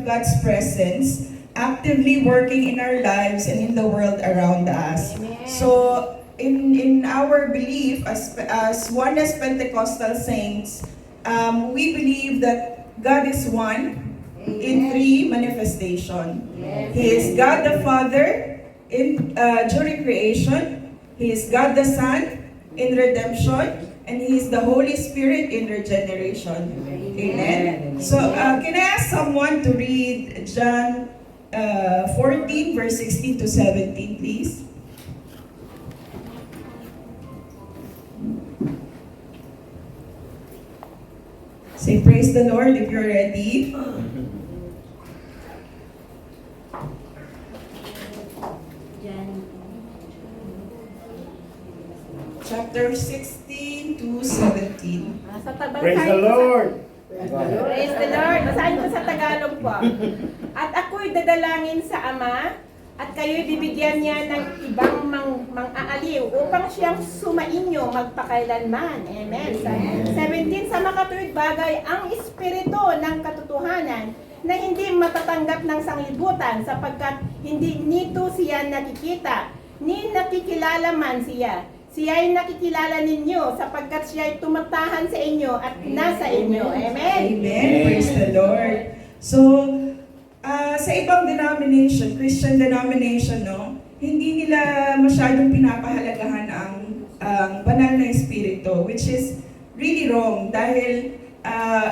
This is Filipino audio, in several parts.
of God's presence actively working in our lives and in the world around us. Amen. So, in our belief as Oneness Pentecostal saints, we believe that God is one in three manifestation. Yes. He is God the Father during creation. He is God the Son in redemption, and He is the Holy Spirit in regeneration. Amen. So, can I ask someone to read John 14, verse 16 to 17, please? Say, praise the Lord if you're ready. Chapter 16 to 17. Sa Tagalog. Praise the Lord! Praise the Lord. Basahin ko sa Tagalog po. At ako'y dadalangin sa Ama, at kayo'y bibigyan niya ng ibang mang-aaliw upang siyang sumainyo magpakailanman. Amen. 17, sa makatuwid bagay ang espiritu ng katotohanan na hindi matatanggap ng sanglibutan sapagkat hindi nito siya nakikita, ni nakikilala man siya. Siya ay nakikilala ninyo sapagkat siya ay tumatahan sa inyo at nasa inyo. Amen. Amen. Praise the Lord. So, sa ibang denomination, Christian denomination, no, hindi nila masyadong pinapahalagahan ang banal na espiritu, which is really wrong dahil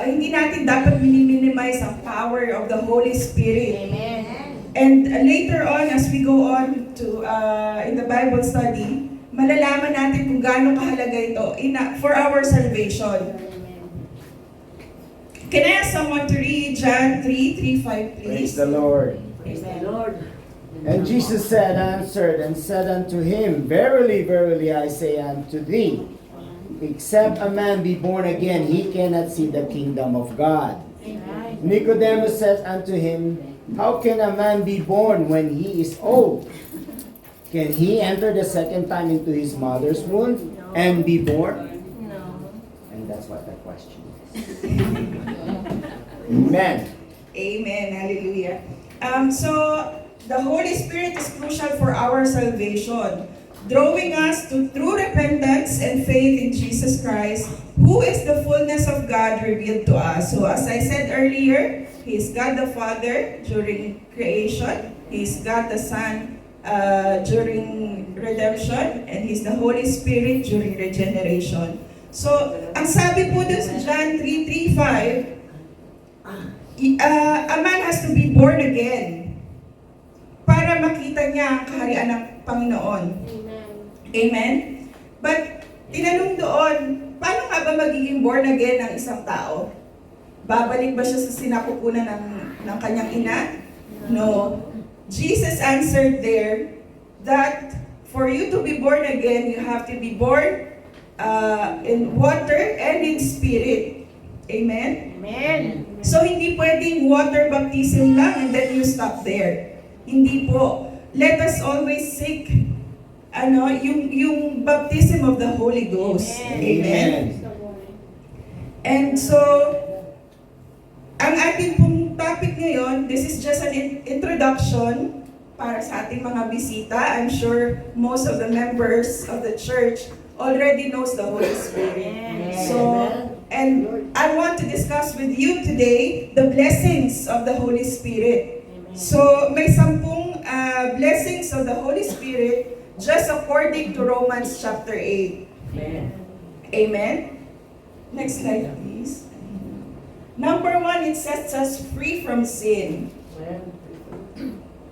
hindi natin dapat minimize ang power of the Holy Spirit. Amen. And later on, as we go on to in the Bible study, malalaman natin kung gaano kahalaga ito for our salvation. Can I ask someone to read John 3:5, please? Praise the Lord. Praise the Lord. And Jesus answered and said unto him, Verily, verily, I say unto thee, except a man be born again, he cannot see the kingdom of God. Nicodemus said unto him, How can a man be born when he is old? Can he enter the second time into his mother's womb and be born? No. And that's what the question is. Amen. Amen. Hallelujah. So, the Holy Spirit is crucial for our salvation, drawing us to true repentance and faith in Jesus Christ, who is the fullness of God revealed to us. So, as I said earlier, He is God the Father during creation. He is God the Son during redemption, and He's the Holy Spirit during regeneration. So, ang sabi po dun sa John 3:5, a man has to be born again para makita niya ang kaharian ng Panginoon. Amen. Amen? But, tinanong doon, paano nga ba magiging born again ang isang tao? Babalik ba siya sa sinapupunan ng kanyang ina? No. Jesus answered there that for you to be born again, you have to be born in water and in spirit. Amen? Amen. So, hindi pwedeng water baptism lang and then you stop there. Hindi po. Let us always seek yung baptism of the Holy Ghost. Amen. And so, ang ating pong topic ngayon, this is just an introduction para sa ating mga bisita. I'm sure most of the members of the church already knows the Holy Spirit. So, and I want to discuss with you today the blessings of the Holy Spirit. So, may 10 blessings of the Holy Spirit just according to Romans chapter 8. Amen? Next slide, please. Number 1, it sets us free from sin.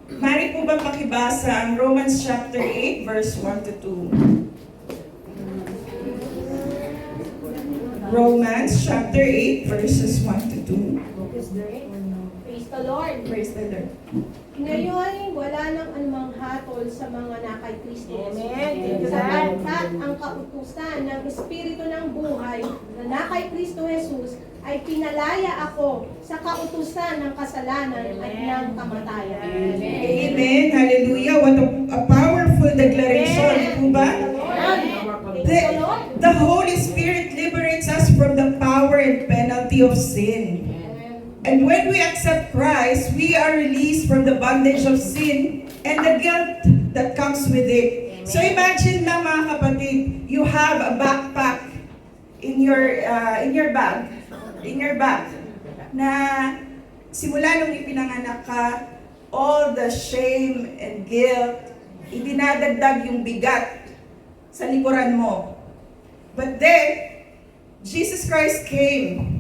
Mari po ba pakibasa ang Romans chapter 8, verse 1 to 2? Romans chapter 8, verses 1 to 2. Praise the Lord. Praise the Lord. Ngayon, wala nang anumang hatol sa mga nakay Kristo. Amen. Sapagkat ang kautusan ng Espiritu ng buhay na nakay Kristo Jesus ay pinalaya ako sa kautusan ng kasalanan at ng kamatayan. Amen. Hallelujah. What a powerful declaration. Po ba? The Holy Spirit liberates us from the power and penalty of sin. And when we accept Christ, we are released from the bondage of sin and the guilt that comes with it. So imagine na mga kapatid, you have a backpack in your bag, na simula nung ipinanganak ka, all the shame and guilt, idinadagdag yung bigat sa likuran mo. But then, Jesus Christ came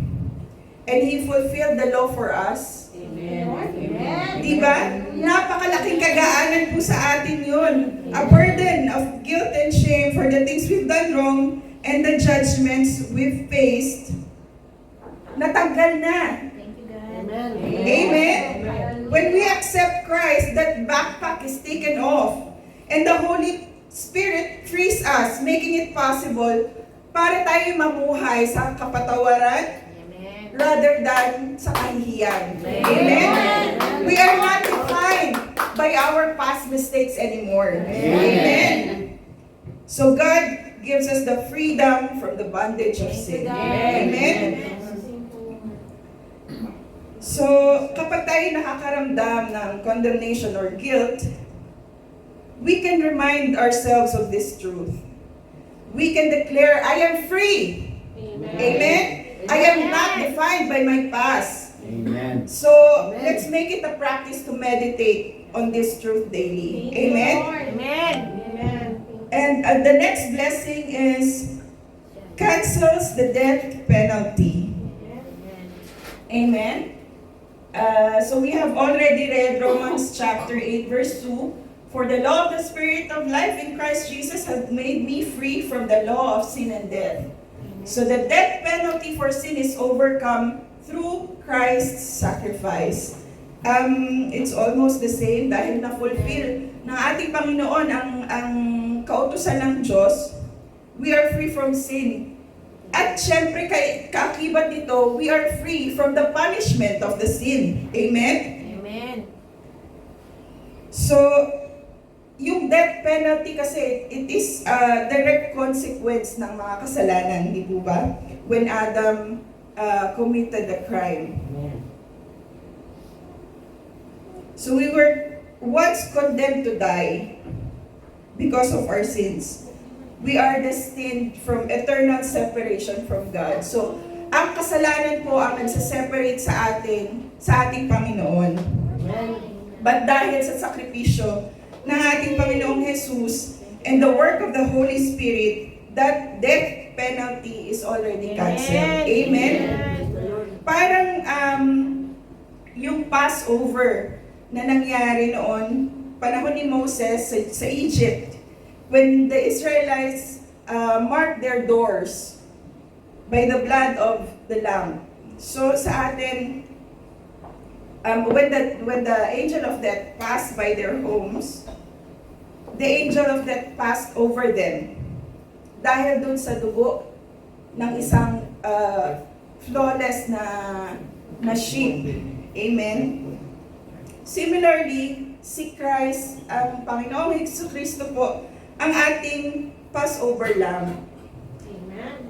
and He fulfilled the law for us. Amen. Diba? Napakalaking kagaanan po sa atin yun. A burden of guilt and shame for the things we've done wrong and the judgments we've faced. Natanggal na. Amen. Amen? When we accept Christ, that backpack is taken off. And the Holy Spirit frees us, making it possible para tayo mamuhay sa kapatawaran rather than sa kahihiyan. Amen? We are not defined by our past mistakes anymore. Amen? So God gives us the freedom from the bondage of sin. Amen? So, kapag tayo nakakaramdam ng condemnation or guilt, we can remind ourselves of this truth. We can declare, I am free. Amen? I am not defined by my past. Amen. So, let's make it a practice to meditate on this truth daily. Amen? Amen. And the next blessing is cancels the death penalty. Amen? So we have already read Romans chapter 8 verse 2. For the law of the Spirit of life in Christ Jesus has made me free from the law of sin and death. So the death penalty for sin is overcome through Christ's sacrifice. It's almost the same dahil na-fulfill ng ating Panginoon ang kautusan ng Diyos. We are free from sin. At syempre, kaakibat nito, we are free from the punishment of the sin. Amen? Amen. So, yung death penalty kasi, it is a direct consequence ng mga kasalanan, hindi po ba? When Adam committed the crime. So we were once condemned to die because of our sins. We are destined from eternal separation from God. So, ang kasalanan po ang nagsaseparate sa ating Panginoon. But dahil sa sakripisyo ng ating Panginoong Jesus and the work of the Holy Spirit, that death penalty is already canceled. Amen? Parang yung Passover na nangyari noon, panahon ni Moses sa Egypt, when the Israelites marked their doors by the blood of the Lamb. So sa atin, when the angel of death passed by their homes, the angel of death passed over them dahil dun sa dugo ng isang flawless na sheep. Amen? Similarly, si Christ, ang Panginoong Jesucristo po, ang ating Passover Lamb.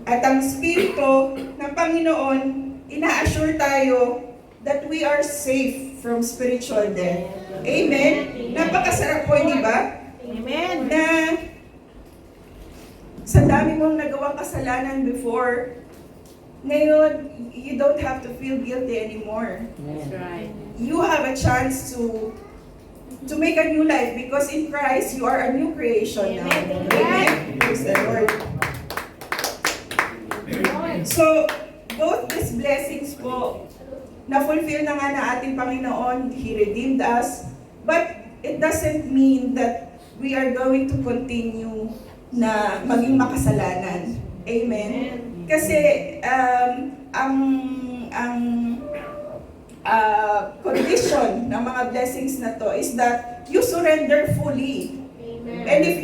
At ang Espiritu ng Panginoon, ina-assure tayo that we are safe from spiritual death. Amen? Napakasarap po, di ba? Amen. Na sa dami mong nagawang kasalanan before, ngayon, you don't have to feel guilty anymore. That's right. You have a chance to make a new life because in Christ, you are a new creation now. Amen. Amen? Praise the Lord. So, both these blessings po, na-fulfill na nga na ating Panginoon, He redeemed us, but it doesn't mean that we are going to continue na maging makasalanan. Amen? Kasi, condition ng mga blessings na to is that you surrender fully. And if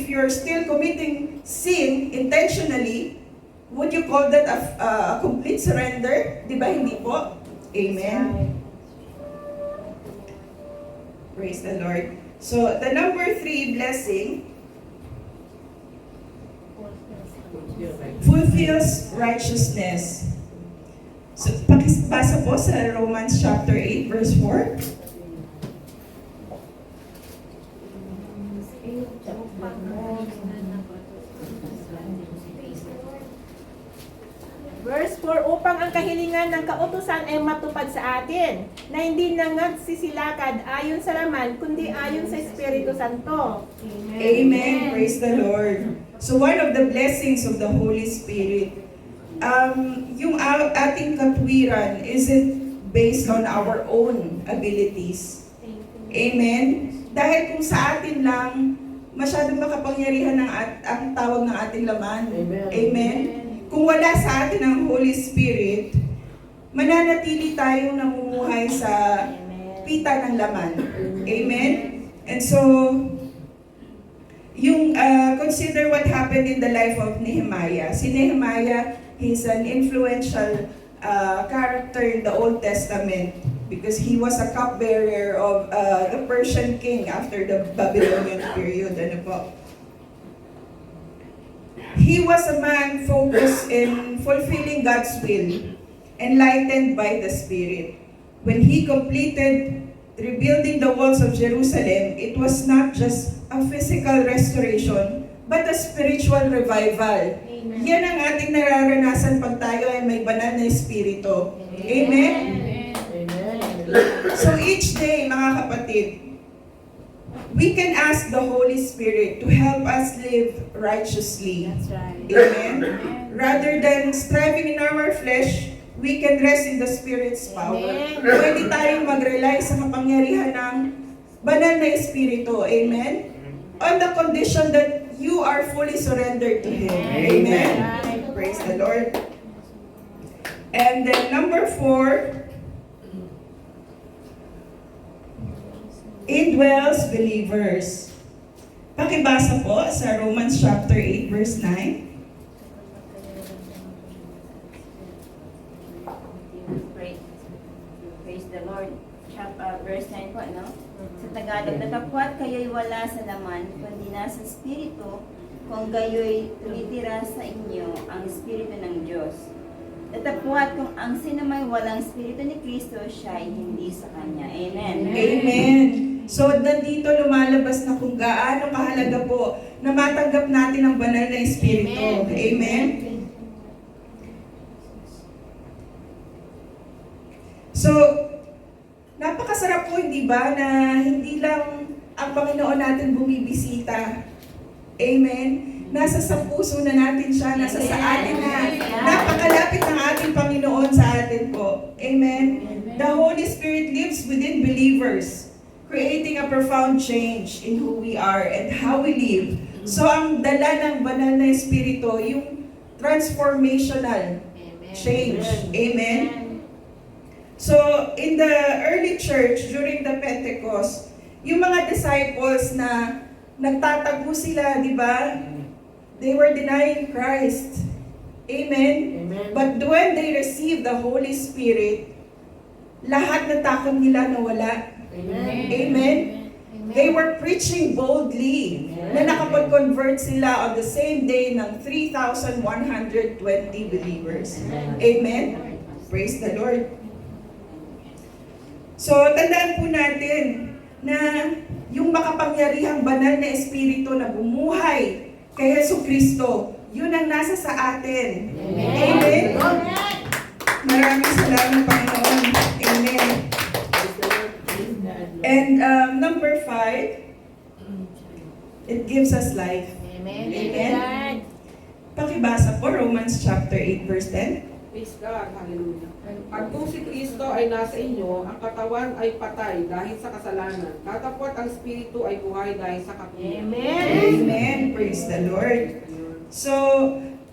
you're still committing sin intentionally, would you call that a complete surrender? Di ba hindi po? Amen. Praise the Lord. So, the number 3 blessing fulfills righteousness. So, pakibasa Pakibasa po sa Romans chapter 8 verse 4. Verse 4, upang ang kahilingan ng kautusan ay matupad sa atin, na hindi nangagsisilakad ayon sa laman, kundi ayon sa Espiritu Santo. Amen. Praise the Lord. So one of the blessings of the Holy Spirit, yung ating katwiran isn't based on our own abilities. Amen. Dahil kung sa atin lang, masyadong makapangyarihan ang tawag ng ating laman. Amen. Amen. Kung wala sa atin ang Holy Spirit, mananatili tayong namumuhay sa pita ng laman. Amen? And so, consider what happened in the life of Nehemiah. Si Nehemiah, he's an influential character in the Old Testament because he was a cupbearer of the Persian king after the Babylonian period. Ano po? He was a man focused in fulfilling God's will, enlightened by the Spirit. When he completed rebuilding the walls of Jerusalem, it was not just a physical restoration, but a spiritual revival. Amen. Yan ang ating nararanasan pag tayo ay may banal na espiritu. Amen? Amen. So each day, mga kapatid, we can ask the Holy Spirit to help us live righteously. That's right. Amen? Rather than striving in our flesh, we can rest in the Spirit's power. Amen. Pwede tayong mag-rely sa kapangyarihan ng banal na espiritu. Amen? On the condition that you are fully surrendered to Him. Amen? Amen. Praise the Lord. And then number 4, indwells believers. Pakibasa po sa Romans chapter 8 verse 9. Praise the Lord. Verse 9 po, no? Sa Tagalog, natapwat kayo'y wala sa laman, kundi nasa Espiritu, kung gayo'y tumitira sa inyo ang Espiritu ng Diyos. Natapwat kung ang sinumay walang Espiritu ni Kristo, siya ay hindi sa Kanya. Amen. Amen. So, nandito lumalabas na kung gaano kahalaga po na matanggap natin ang banal na espiritu. Amen? So, napakasarap po, hindi ba, na hindi lang ang Panginoon natin bumibisita. Amen? Nasa sa puso na natin siya, nasa sa atin na. Napakalapit ng ating Panginoon sa atin po. Amen? The Holy Spirit lives within believers, creating a profound change in who we are and how we live. So, ang dala ng banal na espiritu, yung transformational change. Amen? So, in the early church, during the Pentecost, yung mga disciples na nagtatago sila, di ba? They were denying Christ. Amen? Amen. But when they received the Holy Spirit, lahat ng takot nila nawala. Amen. Amen? They were preaching boldly na nakapag-convert sila on the same day ng 3,120 believers. Amen? Praise the Lord. So, tandaan po natin na yung makapangyarihang banal na espiritu na bumuhay kay Jesucristo, yun ang nasa sa atin. Amen? Maraming salamat, Panginoon. Amen. And number 5, it gives us life. Amen. Amen. Pakibasa po, Romans chapter 8, verse 10. Praise God, hallelujah. At kung si Kristo ay nasa inyo, ang katawan ay patay dahil sa kasalanan. Katapot ang Espiritu ay buhay dahil sa kapiyan. Amen. Praise the Lord. So,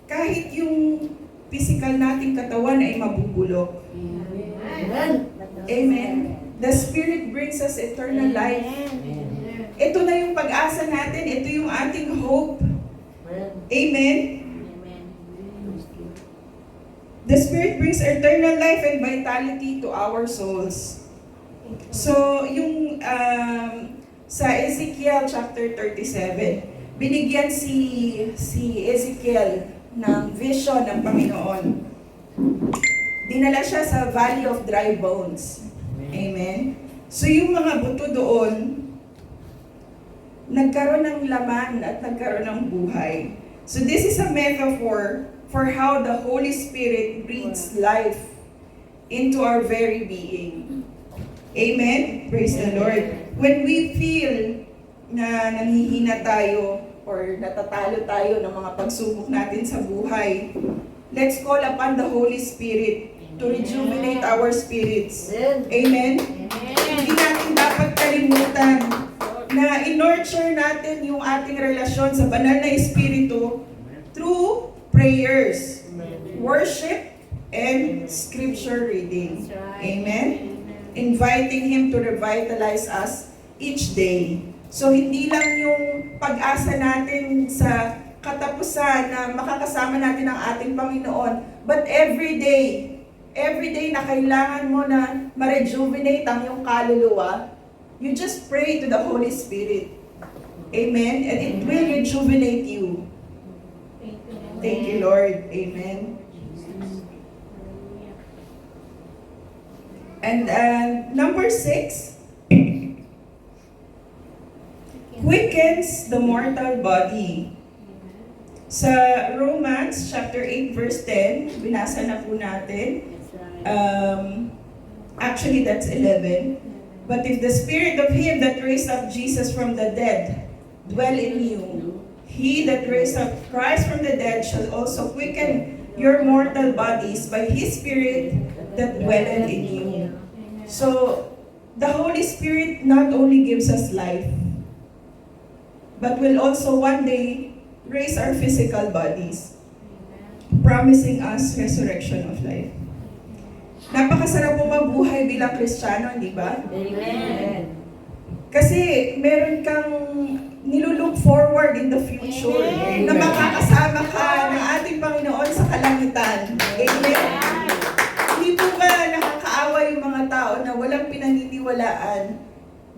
kahit yung physical nating katawan ay mabubulok. Amen. Amen. The Spirit brings us eternal life. Ito na yung pag-asa natin. Ito yung ating hope. Amen. The Spirit brings eternal life and vitality to our souls. So, yung sa Ezekiel chapter 37, binigyan si Ezekiel ng vision ng Panginoon. dinala siya sa Valley of Dry Bones. Amen? So yung mga buto doon, nagkaroon ng laman at nagkaroon ng buhay. So this is a metaphor for how the Holy Spirit breathes life into our very being. Amen? Praise the Lord. When we feel na nanghihina tayo or natatalo tayo ng mga pagsubok natin sa buhay, let's call upon the Holy Spirit to rejuvenate our spirits. Amen? Hindi natin dapat kalimutan na in-nurture natin yung ating relasyon sa banal na Espiritu through prayers, worship, and scripture reading. Amen? Inviting Him to revitalize us each day. So hindi lang yung pag-asa natin sa katapusan na makakasama natin ang ating Panginoon, but every day na kailangan mo na ma-rejuvenate ang iyong kaluluwa, you just pray to the Holy Spirit. Amen? And it will rejuvenate you. Thank you, Lord. Amen. And number 6, quickens the mortal body. Sa Romans chapter 8 verse 10, binasa na po natin. Actually, that's 11. But if the spirit of Him that raised up Jesus from the dead dwell in you, He that raised up Christ from the dead shall also quicken your mortal bodies by His Spirit that dwelleth in you. So, the Holy Spirit not only gives us life, but will also one day raise our physical bodies, promising us resurrection of life. Napakasarap po mabuhay bilang Kristiyano, di ba? Amen. Kasi meron kang nilulook forward in the future na makakasama ka ng ating Panginoon sa kalangitan. Amen? Hindi po ba nakakaawa yung mga tao na walang pinaniniwalaan?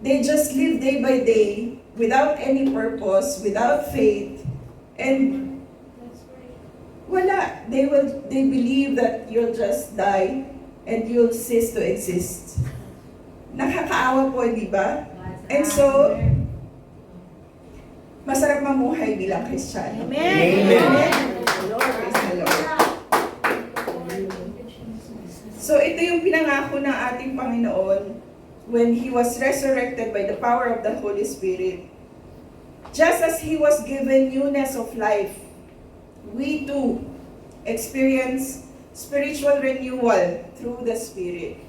They just live day by day without any purpose, without faith, and wala. They believe that you'll just die and you'll cease to exist. Nakakaawa po, di ba? And so, masarap mamuhay bilang Kristiyano. Amen. Amen. Praise the Lord. So ito yung pinangako ng ating Panginoon when He was resurrected by the power of the Holy Spirit. Just as He was given newness of life, we too experience spiritual renewal through the Spirit.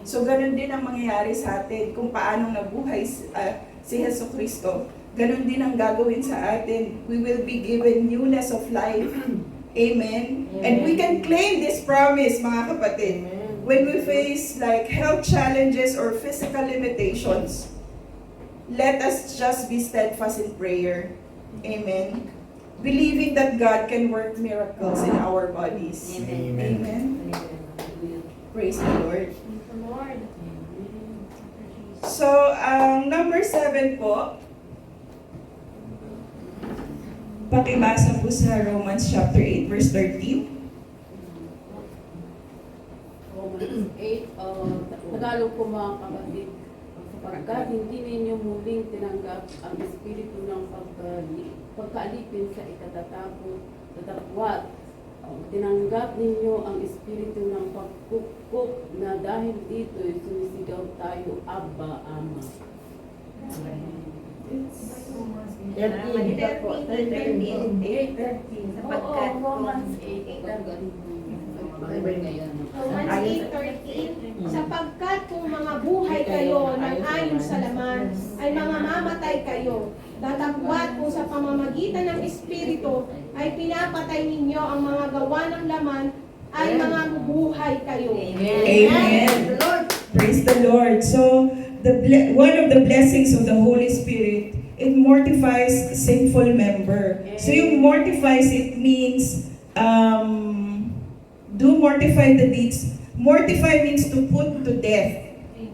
So ganun din ang mangyayari sa atin kung paano nabuhay si Jesucristo. Ganun din ang gagawin sa atin. We will be given newness of life. Amen? And we can claim this promise, mga kapatid. When we face like health challenges or physical limitations, let us just be steadfast in prayer. Amen? Believing that God can work miracles in our bodies. Amen. Amen? Praise the Lord. Lord. So, number 7 po, pakibasa po sa Romans chapter 8 verse 13. Romans 8, Tagalog po mga kapatid, sapagkat hindi ninyo muling tinanggap ang espiritu ng pagkaalipin sa ikatatapot, tinanggap ninyo ang espiritu ng pagkukok na dahil dito'y sumisigaw tayo, Abba, Ama. 13. 8:13. Sapagkat Romans 8:13. Romans 8:13, sapagkat kung mga buhay kayo ng ayon sa laman, ay mga mamatay kayo. Datapwat kung sa pamamagitan ng Espiritu ay pinapatay ninyo ang mga gawa ng laman, ay mga buhay kayo. Amen. Praise the Lord. So, one of the blessings of the Holy Spirit, it mortifies sinful member. So yung mortifies, it means do mortify the deeds. Mortify means to put to death.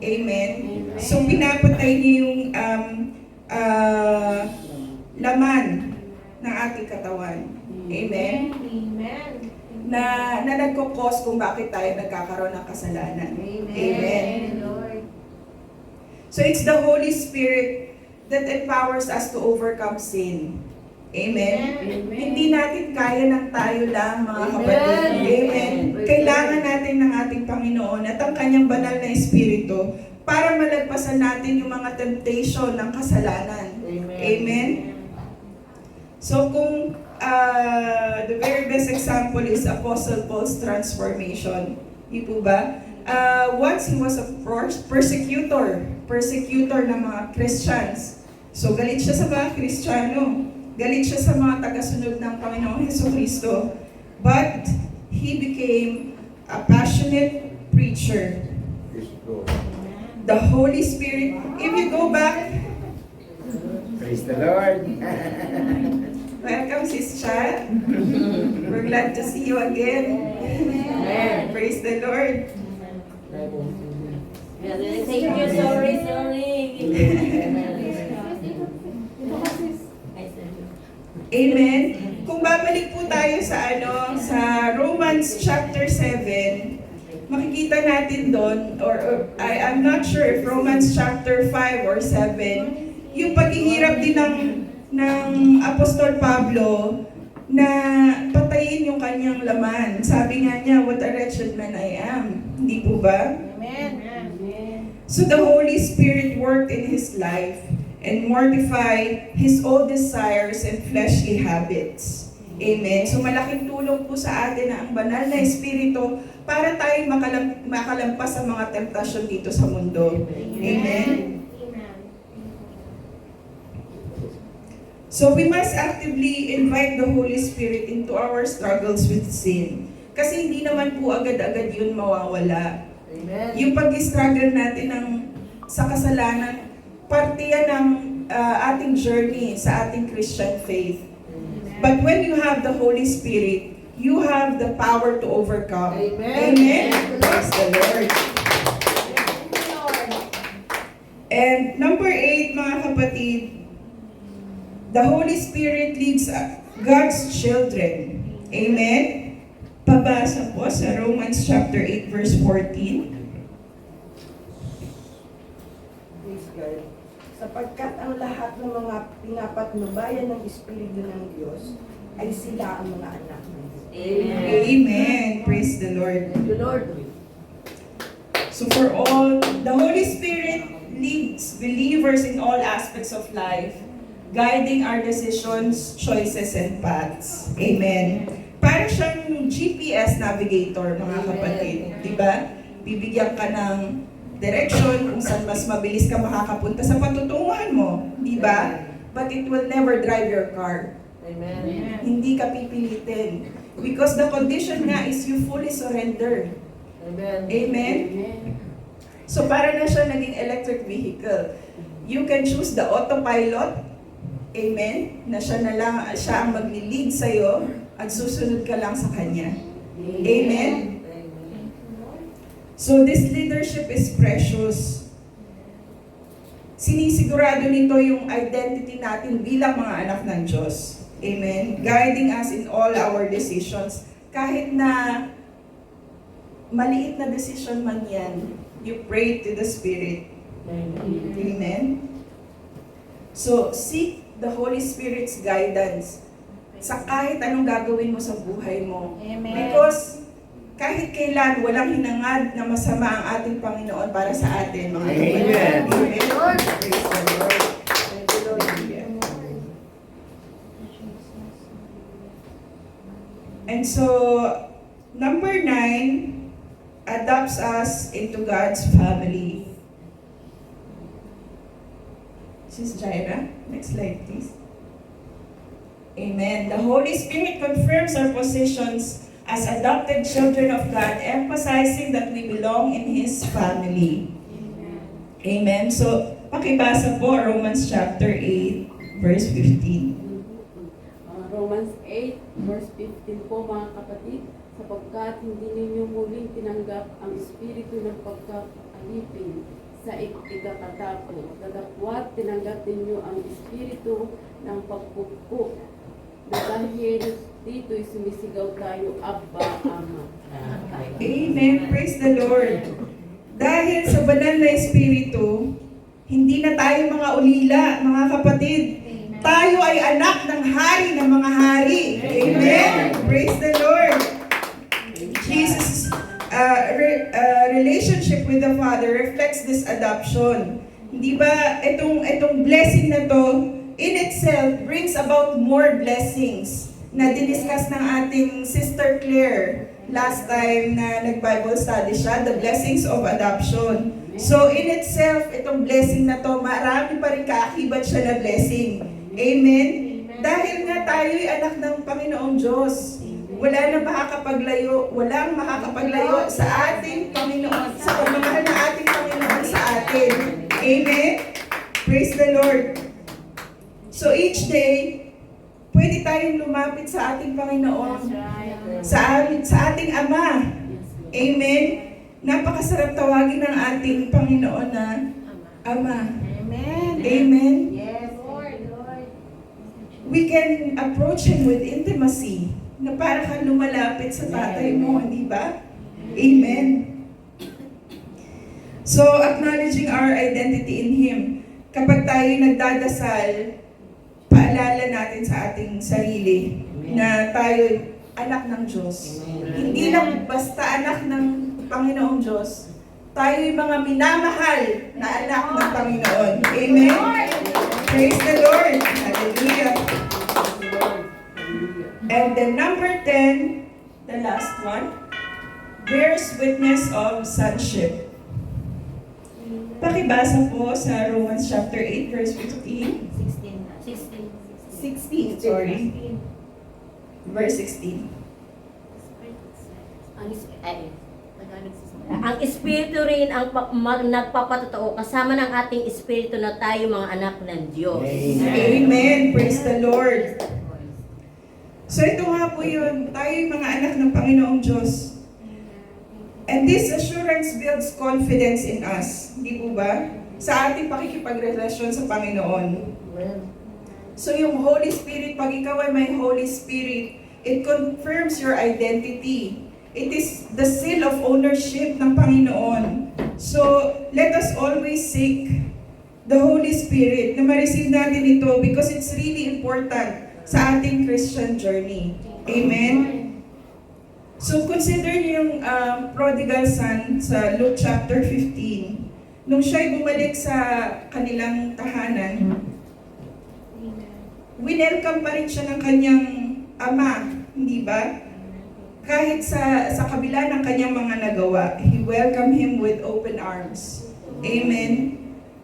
Amen. So pinapatay niya yung laman ng ating katawan. Amen. Amen. na nagkukos kung bakit tayo nagkakaroon ng kasalanan. Amen. So it's the Holy Spirit that empowers us to overcome sin. Amen. Hindi natin kaya ng tayo lang, mga kapatid. Amen. Kailangan natin ng ating Panginoon at ang kanyang banal na Espiritu para malagpasan natin yung mga temptation ng kasalanan. Amen. So kung the very best example is Apostle Paul's transformation. Di po ba? Once he was a persecutor ng mga Christians. So galit siya sa mga Kristiyano. Galit siya sa mga tagasunod ng Panginoong Jesucristo. But he became a passionate preacher. The Holy Spirit, if you go back, Praise the Lord. welcome, Sis Cha. We're glad to see you again. Amen. Praise the Lord. Thank you, sorry. Amen. Kung babalik po tayo sa sa Romans chapter 7, makikita natin doon, or I'm not sure if Romans chapter 5 or 7, yung paghihirap din ng Apostol Pablo na patayin yung kanyang laman. Sabi nga niya, what a wretched man I am. Hindi po ba? Amen. So the Holy Spirit worked in his life and mortified his old desires and fleshly habits. Amen. So malaking tulong po sa atin na ang banal na Espiritu para tayo makalampas sa mga temptasyon dito sa mundo. Amen. So we must actively invite the Holy Spirit into our struggles with sin. Kasi hindi naman po agad-agad yun mawawala. Yung pag-struggle natin sa kasalanan, parte yan ng ating journey sa ating Christian faith. But when you have the Holy Spirit, you have the power to overcome. Amen. Praise the Lord. And number 8, mga kapatid, the Holy Spirit leads God's children. Amen. Pabasa po sa Romans chapter 8 verse 14. Sapagkat ang lahat ng mga pinapatnubayan ng Espiritu ng Diyos ay sila ang mga anak ng Diyos. Amen. Praise the Lord. So for all, the Holy Spirit leads believers in all aspects of life, guiding our decisions, choices, and paths. Amen. Para siyang GPS navigator, mga kapatid. Diba? Bibigyan ka ng direction kung saan mas mabilis ka makakapunta sa patutunguhan mo. Diba? But it will never drive your car. Amen. Hindi ka pipilitin. Because the condition nga is you fully surrender. Amen. Amen? So para na siya naging electric vehicle. You can choose the autopilot. Amen? Na siya ang magli-lead sa'yo at susunod ka lang sa Kanya. Amen? So this leadership is precious. Sinisigurado nito yung identity natin bilang mga anak ng Diyos. Amen? Guiding us in all our decisions. Kahit na maliit na decision man yan, you pray to the Spirit. Amen? So, seek the Holy Spirit's guidance sa kahit anong gagawin mo sa buhay mo. Amen. Because kahit kailan, walang hinangad na masama ang ating Panginoon para sa atin, mga kapatid. Amen. Amen. Praise the Lord. Hallelujah. And so, number 9, adopts us into God's family. Sis Jaira, next slide please. Amen. The Holy Spirit confirms our positions as adopted children of God, emphasizing that we belong in His family. Amen. So, pakibasa po Romans chapter 8, verse 15. Romans 8, verse 15 po mga kapatid, sapagkat hindi ninyo muling tinanggap ang espiritu ng pagkaalipin sa ikakatapo. Datapwat tinanggap ninyo ang espiritu ng pagpupo Dahil dito sumisigaw tayo, Abba, Ama. Amen. Praise the Lord. Dahil sa banal na Espiritu, hindi na tayo mga ulila, mga kapatid. Tayo ay anak ng hari ng mga hari. Amen. Praise the Lord. Jesus' relationship with the Father reflects this adoption. Hindi ba itong blessing na to in itself brings about more blessings na diniscuss ng ating Sister Claire last time na nag-Bible study siya, the blessings of adoption. So in itself, itong blessing na to, marami pa rin kaakibat siya na blessing. Amen? Dahil nga tayo'y anak ng Panginoong Diyos. Walang makakapaglayo sa ating Panginoon, sa pagmamahal na ating Panginoon sa atin. Amen? Praise the Lord. So each day, pwede tayong lumapit sa ating Panginoon, sa ating Ama. Amen? Napakasarap tawagin ng ating Panginoon na Ama. Amen. Amen? Yes. We can approach Him with intimacy, na para kang lumalapit sa tatay mo, hindi ba? Amen. So, acknowledging our identity in Him. Kapag tayo nagdadasal, paalala natin sa ating sarili na tayo anak ng Diyos. Hindi lang basta anak ng Panginoong Diyos. Tayo'y mga minamahal na anak ng Panginoon. Amen? Praise the Lord. Hallelujah. And then number 10, the last one, bears witness of sonship. Pakibasa po sa Romans chapter 8, verse 15. 16, sorry. Verse 16. Ang Espiritu rin ang nagpapatotoo kasama ng ating Espiritu na tayo mga anak ng Diyos. Amen. Praise the Lord. So ito nga po yun, tayo yung mga anak ng Panginoong Diyos. And this assurance builds confidence in us. Hindi po ba? Sa ating pakikipagrelasyon sa Panginoon. So yung Holy Spirit, pag ikaw ay may Holy Spirit, it confirms your identity. It is the seal of ownership ng Panginoon. So let us always seek the Holy Spirit na ma-receive natin ito because it's really important sa ating Christian journey. Amen? So consider niyo yung prodigal son sa Luke chapter 15. Nung siya'y bumalik sa kanilang tahanan, winelcome pa rin siya ng kanyang ama, hindi ba? Kahit sa kabila ng kanyang mga nagawa, he welcomed him with open arms. Amen?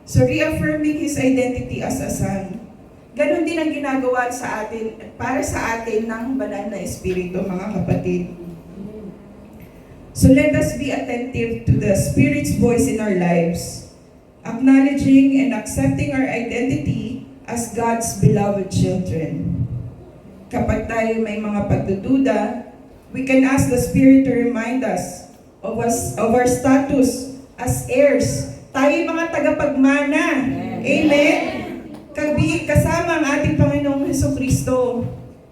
So reaffirming his identity as a son. Ganon din ang ginagawa sa atin, para sa atin ng banal na Espiritu, mga kapatid. So let us be attentive to the Spirit's voice in our lives, acknowledging and accepting our identity as God's beloved children. Kapag tayo may mga pagdududa, we can ask the Spirit to remind us of our status as heirs. Tayo mga tagapagmana. Amen? Kasama ang ating Panginoong Hesukristo.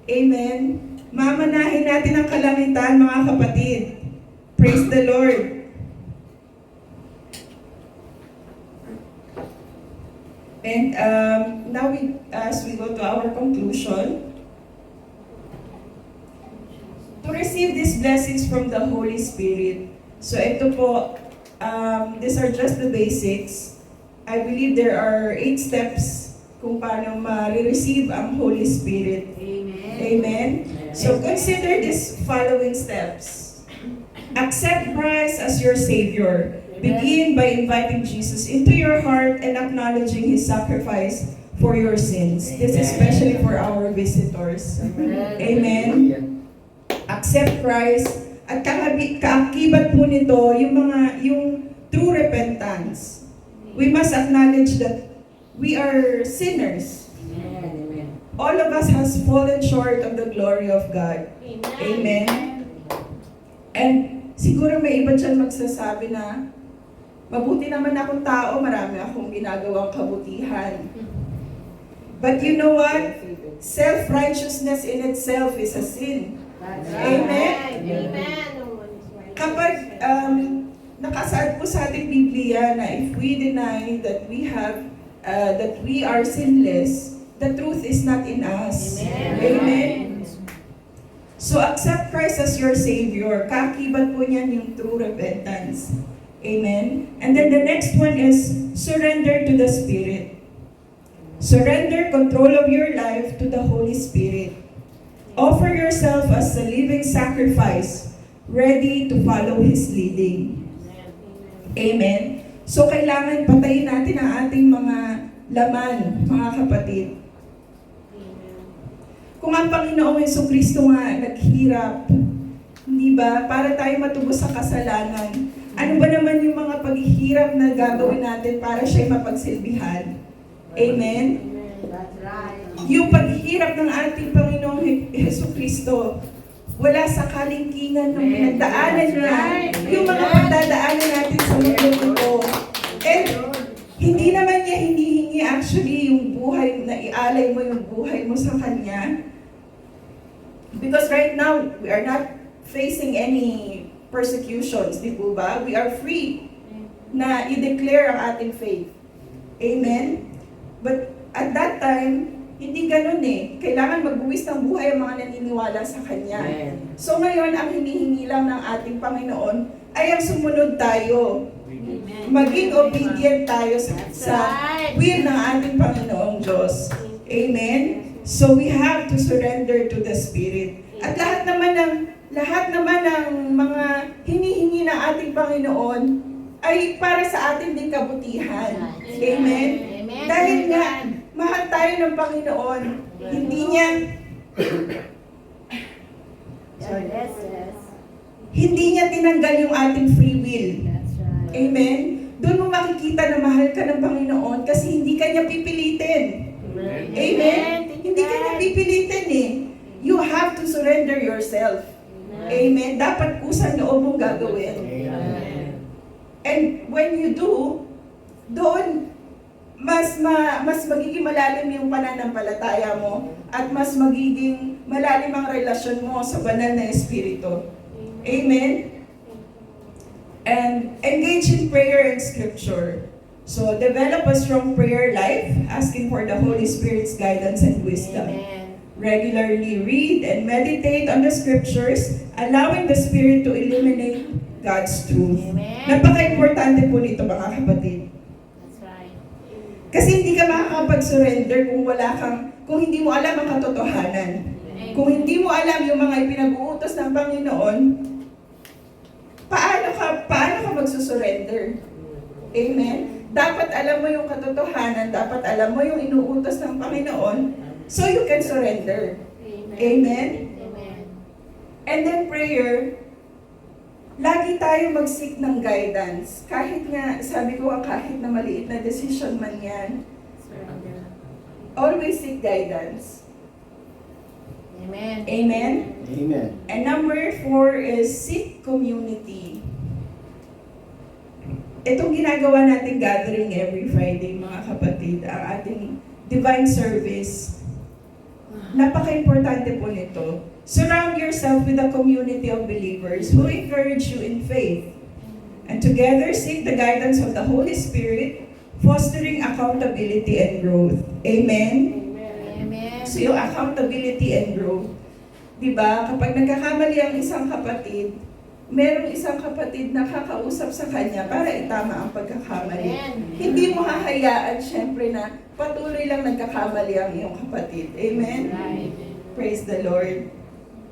Amen? Mamanahin natin ang kalangitan, mga kapatid. Praise the Lord. And now as we go to our conclusion, to receive these blessings from the Holy Spirit. So ito po, these are just the basics. I believe there are 8 steps kung paano ma-receive ang Holy Spirit. Amen. Amen? So consider these following steps. Accept Christ as your Savior. Begin by inviting Jesus into your heart and acknowledging His sacrifice for your sins. This is especially for our visitors. Amen? Accept Christ. At kaakibat po nito, yung true repentance. We must acknowledge that we are sinners. All of us has fallen short of the glory of God. Amen? And siguro may iba dyan magsasabi na, mabuti naman akong tao, marami akong ginagawang kabutihan. But you know what? Self-righteousness in itself is a sin. Amen? Amen. Kapag nakasaad po sa ating Biblia na if we deny that we are sinless, the truth is not in us. Amen? So accept Christ as your Savior. Kakibat po niyan yung true repentance. Amen? And then the next one is surrender to the Spirit. Surrender control of your life to the Holy Spirit. Offer yourself as a living sacrifice, ready to follow His leading. Amen? So kailangan patayin natin ang ating mga laman, mga kapatid. Kung ang Panginoong Jesucristo nga naghirap, hindi ba, para tayo matubos sa kasalanan, ano ba naman yung mga paghihirap na gagawin natin para siya'y mapagsilbihan? Amen? Yung paghihirap ng ating Panginoong Jesucristo, wala sa kalingkingan ng pinagdaanan niya, yung mga pagdadaanan natin sa mundo ito. And hindi naman niya hinihingi actually yung buhay, na ialay mo yung buhay mo sa Kanya. Because right now, we are not facing any persecutions, di po ba? We are free na i-declare ang ating faith. Amen? But at that time, hindi ganun eh. Kailangan magbuwis ng buhay ang mga naniniwala sa Kanya. So ngayon, ang hinihingi lang ng ating Panginoon ay ang sumunod tayo. Maging obedient tayo sa will ng ating Panginoong Diyos. Amen? So we have to surrender to the Spirit. At lahat naman ng mga hinihingi ng ating Panginoon ay para sa ating din kabutihan. Amen? Dahil nga, mahal tayo ng Panginoon. Hindi niya tinanggal yung ating free will. Amen? Doon mo makikita na mahal ka ng Panginoon kasi hindi ka niya pipilitin. Amen? Hindi ka niya pipilitin eh. You have to surrender yourself. Amen? Dapat kusang loob mong gagawin. And when you do, doon, mas magiging malalim yung pananampalataya mo at mas magiging malalim ang relasyon mo sa banal na Espiritu. Amen? And engage in prayer and scripture. So, develop a strong prayer life, asking for the Holy Spirit's guidance and wisdom. Regularly read and meditate on the scriptures, allowing the Spirit to illuminate God's truth. Napaka-importante po nito, mga kapatid. Kasi hindi ka makakapag-surrender kung hindi mo alam ang katotohanan. Kung hindi mo alam yung mga ipinag-uutos ng Panginoon, paano ka magsusurrender? Amen? Dapat alam mo yung katotohanan, dapat alam mo yung inuutos ng Panginoon, so you can surrender. Amen? And then prayer, lagi tayo mag-seek ng guidance. Kahit nga, sabi ko kahit na maliit na decision man yan, always seek guidance. Amen. Amen? Amen. And number 4 is seek community. Itong ginagawa nating gathering every Friday, mga kapatid, ang ating divine service, napaka-importante po nito. Surround yourself with a community of believers who encourage you in faith. And together, seek the guidance of the Holy Spirit, fostering accountability and growth. Amen? So yung accountability and growth. Diba? Kapag nagkakamali ang isang kapatid, merong isang kapatid na kakausap sa kanya para itama ang pagkakamali. Hindi mo hahayaan, syempre, na patuloy lang nagkakamali ang iyong kapatid. Amen? Praise the Lord.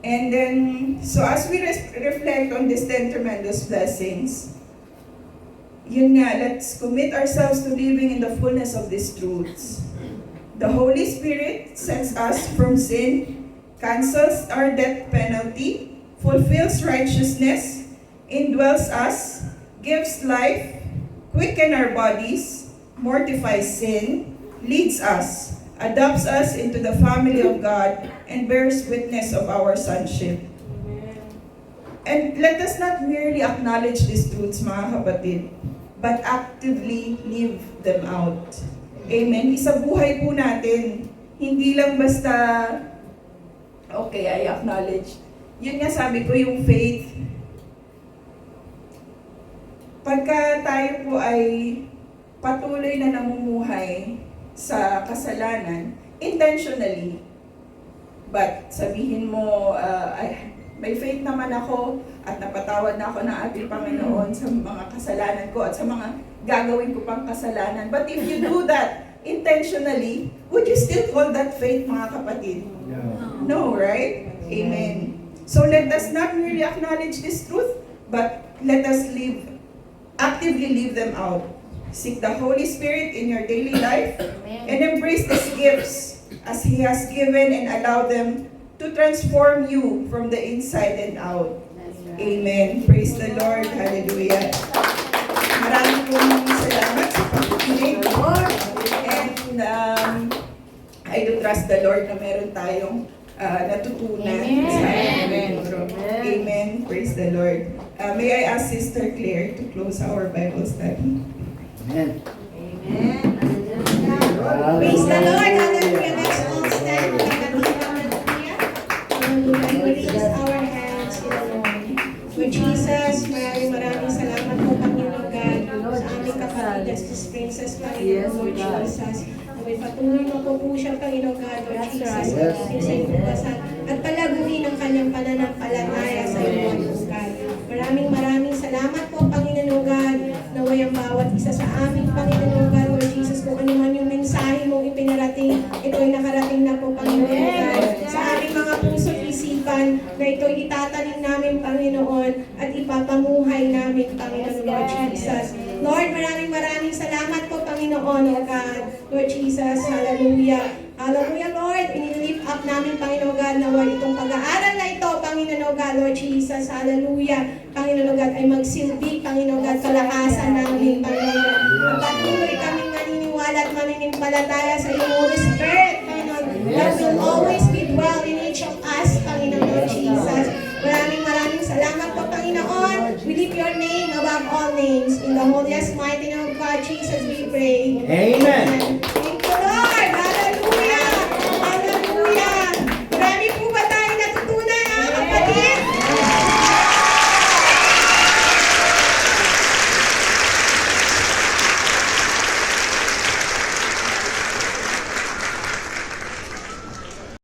And then, so as we reflect on these 10 tremendous blessings, yun nga, let's commit ourselves to living in the fullness of these truths. The Holy Spirit sets us from sin, cancels our death penalty, fulfills righteousness, indwells us, gives life, quickens our bodies, mortifies sin, leads us, adopts us into the family of God, and bears witness of our sonship. And let us not merely acknowledge these truths, mga kapatid, but actively live them out. Amen? Isabuhay po natin hindi lang basta, okay, I acknowledge. Yun nga sabi ko, yung faith. Pagka tayo po ay patuloy na namumuhay sa kasalanan, intentionally, but sabihin mo, ay, may faith naman ako at napatawad na ako ng ating Panginoon sa mga kasalanan ko at sa mga gagawin ko pang kasalanan. But if you do that intentionally, would you still hold that faith, mga kapatid? No, right? Amen. So let us not merely acknowledge this truth, but let us actively live them out. Seek the Holy Spirit in your daily life and embrace these gifts as He has given and allow them to transform you from the inside and out. Amen. Praise the Lord. Hallelujah. Maraming pong salamat sa pagkikinig. And I do trust the Lord na meron tayong natutunan. Amen. Amen. Praise the Lord. May I ask Sister Claire to close our Bible study? Amen. Praise the Lord. Hallelujah. Let's all stand. Hallelujah. Hallelujah. We raise our hands in the Lord. Lord Jesus, maraming salamat po, Panginoon God, sa aming kapatid at si Princess, Panginoon, Lord Jesus. May patuloy mo po siya, Panginoon God, Lord Jesus, sa ibukasan at palaguin ang kanyang pananampalataya sa iyo, Lord God. Maraming salamat po, Panginoon God, naway ang bawat isa sa aming Panginoon God, Lord Jesus, kung ano man yung mensahe mong ipinarating, ito'y nakarating na po, Panginoon God, sa aming mga puso't isipan, na ito'y itatanim namin, Panginoon, at ipapamuhay namin, Panginoon, Lord Jesus. Lord, maraming salamat po, Panginoon, O God, Lord Jesus, hallelujah. Hallelujah, Lord. Inilift up namin, Panginoon God, na Lord, itong pag-aaral na ito, Panginoon God, Lord Jesus, hallelujah. Panginoon God, ay magsilbi, Panginoon God, kalakasan namin, Panginoon. At patuloy kaming maniniwala at maninimpalataya sa iyong Holy Spirit, Panginoon. That will always be dwell in each of us, Panginoon, Lord Jesus. Maraming salamat po, Panginoon. We lift your name above all names. In the holiest mighty name of God, Jesus, we pray. Amen.